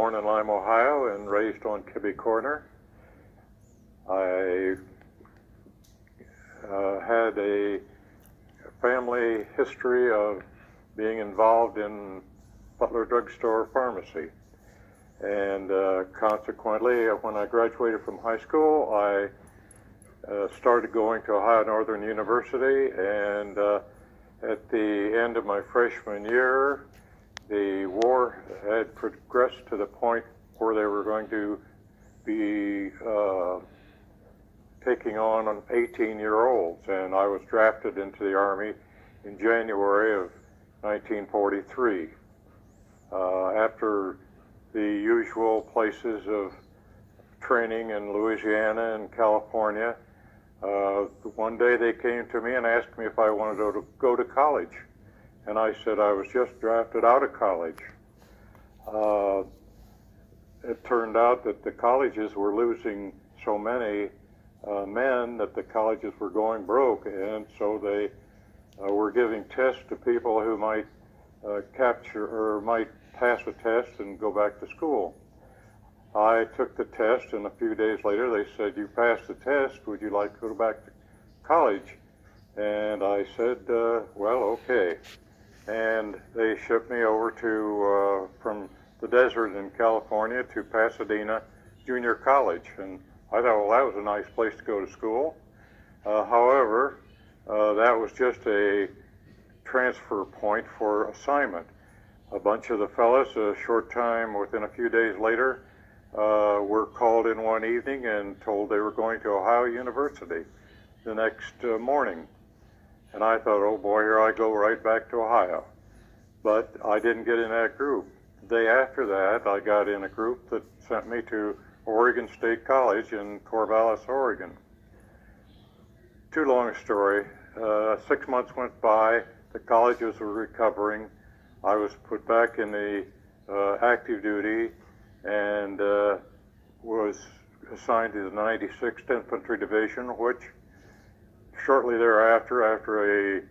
born in Lima, Ohio, and raised on Kibbe Corner. I had a family history of being involved in Butler Drugstore Pharmacy. And consequently, when I graduated from high school, I started going to Ohio Northern University, and at the end of my freshman year, the war had progressed to the point where they were going to be taking on 18-year-olds, and I was drafted into the Army in January of 1943. After the usual places of training in Louisiana and California, one day they came to me and asked me if I wanted to go to college. And I said I was just drafted out of college. It turned out that the colleges were losing so many men that the colleges were going broke, and so they were giving tests to people who might capture or might pass a test and go back to school. I took the test, and a few days later they said, "You passed the test, would you like to go back to college?" And I said, well, okay. And they shipped me over to, from the desert in California to Pasadena Junior College. And I thought, well, that was a nice place to go to school. However, that was just a transfer point for assignment. A bunch of the fellas, a short time, within a few days later, were called in one evening and told they were going to Ohio University the next morning. And I thought, oh boy, here I go right back to Ohio. But I didn't get in that group. The day after that, I got in a group that sent me to Oregon State College in Corvallis, Oregon. Too long a story. 6 months went by, the colleges were recovering. I was put back in the active duty and was assigned to the 96th Infantry Division, which shortly thereafter, after a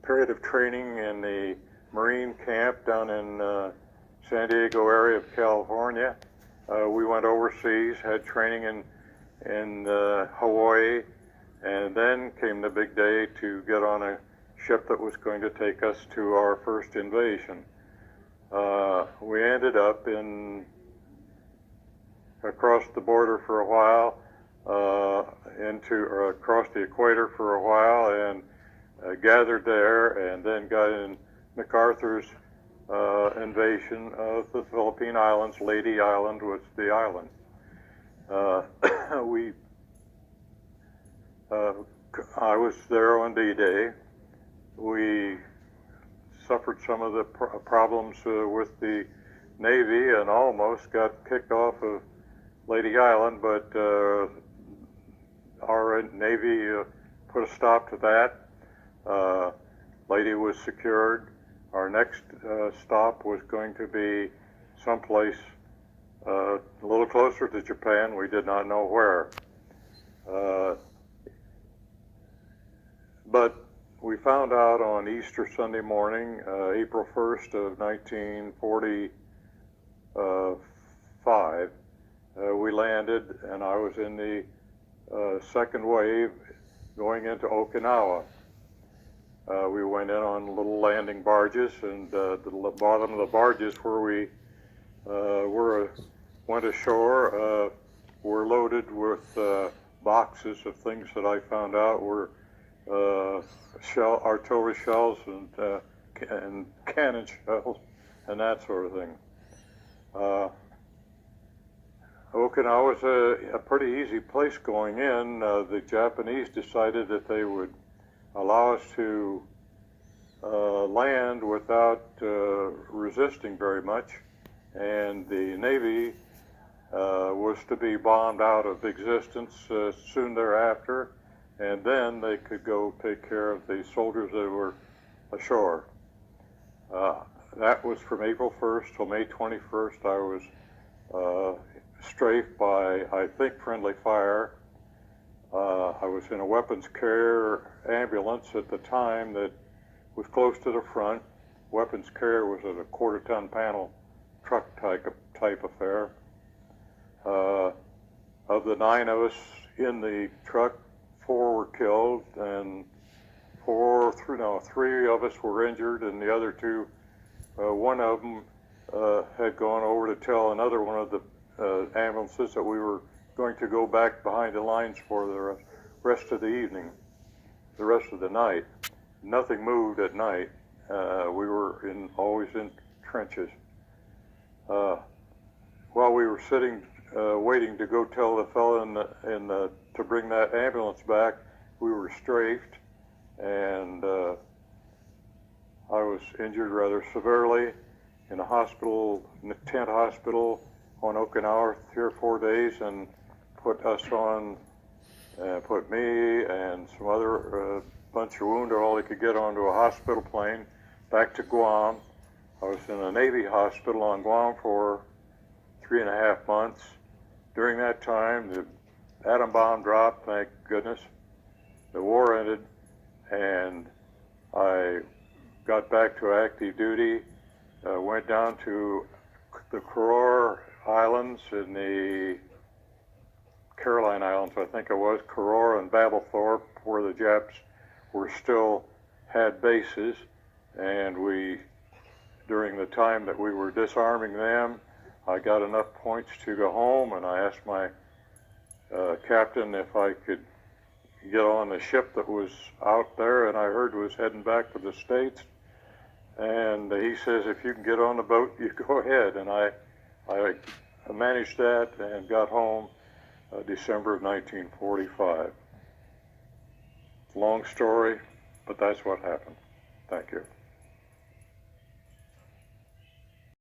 period of training in the Marine camp down in San Diego area of California, we went overseas, had training in Hawaii, and then came the big day to get on a ship that was going to take us to our first invasion. We ended up across the border for a while, across the equator for a while, and gathered there, and then got in MacArthur's invasion of the Philippine Islands. Leyte Island was the island. I was there on D-Day. We suffered some of the problems with the Navy and almost got kicked off of Leyte Island, but our Navy put a stop to that. Leyte was secured. Our next stop was going to be someplace a little closer to Japan. We did not know where. But we found out on Easter Sunday morning, April 1st of 1945, we landed, and I was in the second wave going into Okinawa. We went in on little landing barges, and the bottom of the barges where we went ashore were loaded with boxes of things that I found out were artillery shells and cannon shells and that sort of thing. Okinawa was a pretty easy place going in. The Japanese decided that they would allow us to land without resisting very much, and the Navy was to be bombed out of existence soon thereafter, and then they could go take care of the soldiers that were ashore. That was from April 1st till May 21st. I was strafed by, I think, friendly fire. I was in a weapons carrier ambulance at the time that was close to the front. Weapons carrier was at a quarter-ton panel truck type affair. Of the 9 of us in the truck, 4 were killed, and 3 of us were injured, and the other 2, one of them had gone over to tell another one of the ambulances that we were going to go back behind the lines for the rest of the evening, the rest of the night. Nothing moved at night. We were always in trenches. While we were sitting waiting to go tell the fellow to bring that ambulance back, we were strafed, and I was injured rather severely in a hospital, in a tent hospital on Okinawa 3 or 4 days, and put me and some other bunch of wounded, all they could get onto a hospital plane back to Guam. I was in a Navy hospital on Guam for 3.5 months. During that time, the atom bomb dropped, thank goodness. The war ended, and I got back to active duty, went down to the Koror Islands in the Caroline Islands, I think it was, Koror and Babelthorpe, where the Japs still had bases, and during the time that we were disarming them, I got enough points to go home, and I asked my captain if I could get on the ship that was out there, and I heard was heading back to the States. And he says, if you can get on the boat, you go ahead. And I managed that and got home December of 1945. Long story, but that's what happened. Thank you.